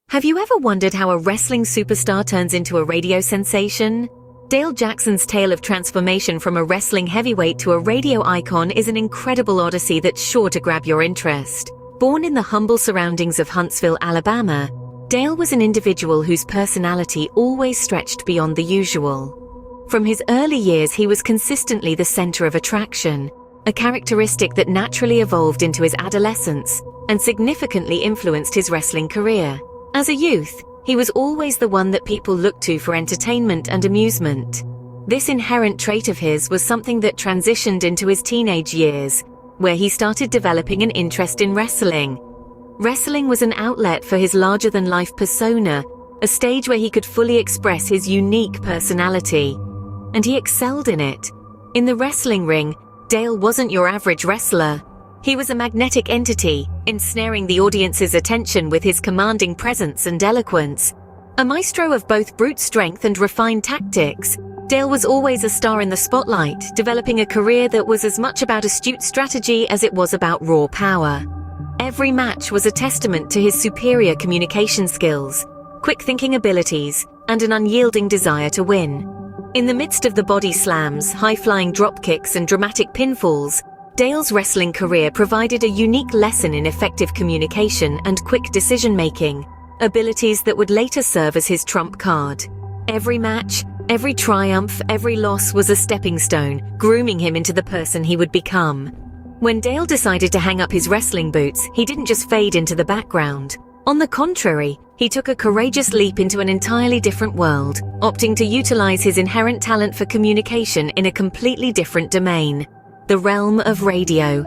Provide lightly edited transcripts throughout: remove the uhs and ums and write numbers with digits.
Have you ever wondered how a wrestling superstar turns into a radio sensation? Dale Jackson's tale of transformation from a wrestling heavyweight to a radio icon is an incredible odyssey that's sure to grab your interest. Born in the humble surroundings of Huntsville, Alabama, Dale was an individual whose personality always stretched beyond the usual. From his early years, he was consistently the center of attraction, a characteristic that naturally evolved into his adolescence and significantly influenced his wrestling career. As a youth, he was always the one that people looked to for entertainment and amusement. This inherent trait of his was something that transitioned into his teenage years, where he started developing an interest in wrestling. Wrestling was an outlet for his larger-than-life persona, a stage where he could fully express his unique personality. And he excelled in it. In the wrestling ring, Dale wasn't your average wrestler. He was a magnetic entity, ensnaring the audience's attention with his commanding presence and eloquence. A maestro of both brute strength and refined tactics, Dale was always a star in the spotlight, developing a career that was as much about astute strategy as it was about raw power. Every match was a testament to his superior communication skills, quick-thinking abilities, and an unyielding desire to win. In the midst of the body slams, high-flying dropkicks, and dramatic pinfalls, Dale's wrestling career provided a unique lesson in effective communication and quick decision-making, abilities that would later serve as his trump card. Every match, every triumph, every loss was a stepping stone, grooming him into the person he would become. When Dale decided to hang up his wrestling boots, he didn't just fade into the background. On the contrary, he took a courageous leap into an entirely different world, opting to utilize his inherent talent for communication in a completely different domain. The realm of radio.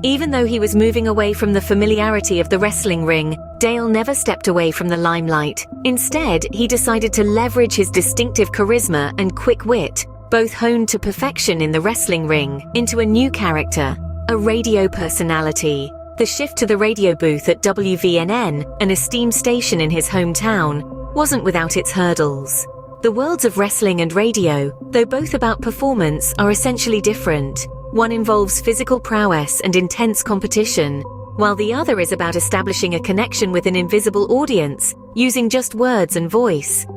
Even though he was moving away from the familiarity of the wrestling ring, Dale never stepped away from the limelight. Instead, he decided to leverage his distinctive charisma and quick wit, both honed to perfection in the wrestling ring, into a new character, a radio personality. The shift to the radio booth at WVNN, an esteemed station in his hometown, wasn't without its hurdles. The worlds of wrestling and radio, though both about performance, are essentially different. One involves physical prowess and intense competition, while the other is about establishing a connection with an invisible audience, using just words and voice.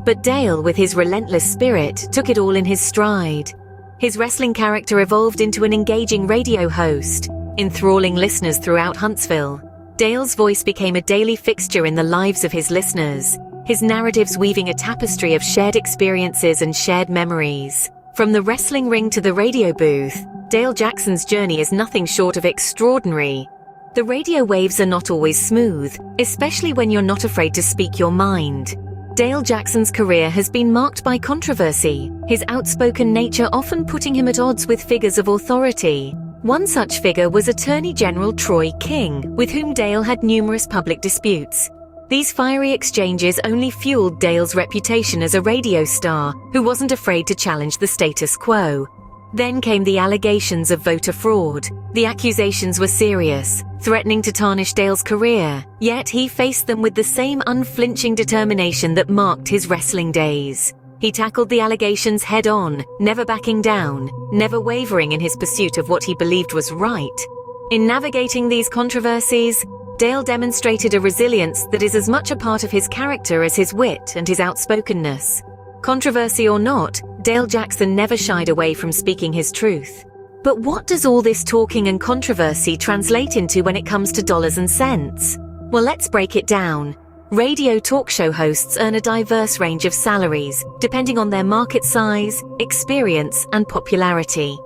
But Dale, with his relentless spirit, took it all in his stride. His wrestling character evolved into an engaging radio host, enthralling listeners throughout Huntsville. Dale's voice became a daily fixture in the lives of his listeners, his narratives weaving a tapestry of shared experiences and shared memories. From the wrestling ring to the radio booth, Dale Jackson's journey is nothing short of extraordinary. The radio waves are not always smooth, especially when you're not afraid to speak your mind. Dale Jackson's career has been marked by controversy, his outspoken nature often putting him at odds with figures of authority. One such figure was Attorney General Troy King, with whom Dale had numerous public disputes. These fiery exchanges only fueled Dale's reputation as a radio star who wasn't afraid to challenge the status quo. Then came the allegations of voter fraud. The accusations were serious, threatening to tarnish Dale's career, yet he faced them with the same unflinching determination that marked his wrestling days. He tackled the allegations head-on, never backing down, never wavering in his pursuit of what he believed was right. In navigating these controversies, Dale demonstrated a resilience that is as much a part of his character as his wit and his outspokenness. Controversy or not, Dale Jackson never shied away from speaking his truth. But what does all this talking and controversy translate into when it comes to dollars and cents? Well, let's break it down. Radio talk show hosts earn a diverse range of salaries, depending on their market size, experience, and popularity.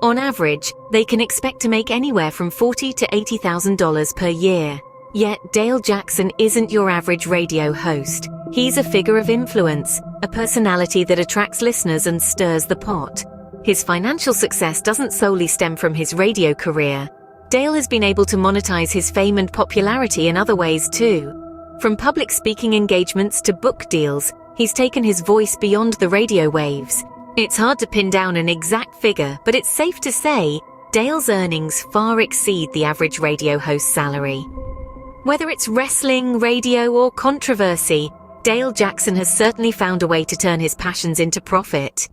On average, they can expect to make anywhere from $40,000 to $80,000 per year. Yet Dale Jackson isn't your average radio host. He's a figure of influence, a personality that attracts listeners and stirs the pot. His financial success doesn't solely stem from his radio career. Dale has been able to monetize his fame and popularity in other ways too. From public speaking engagements to book deals, he's taken his voice beyond the radio waves. It's hard to pin down an exact figure, but it's safe to say Dale's earnings far exceed the average radio host's salary. Whether it's wrestling, radio, or controversy, Dale Jackson has certainly found a way to turn his passions into profit.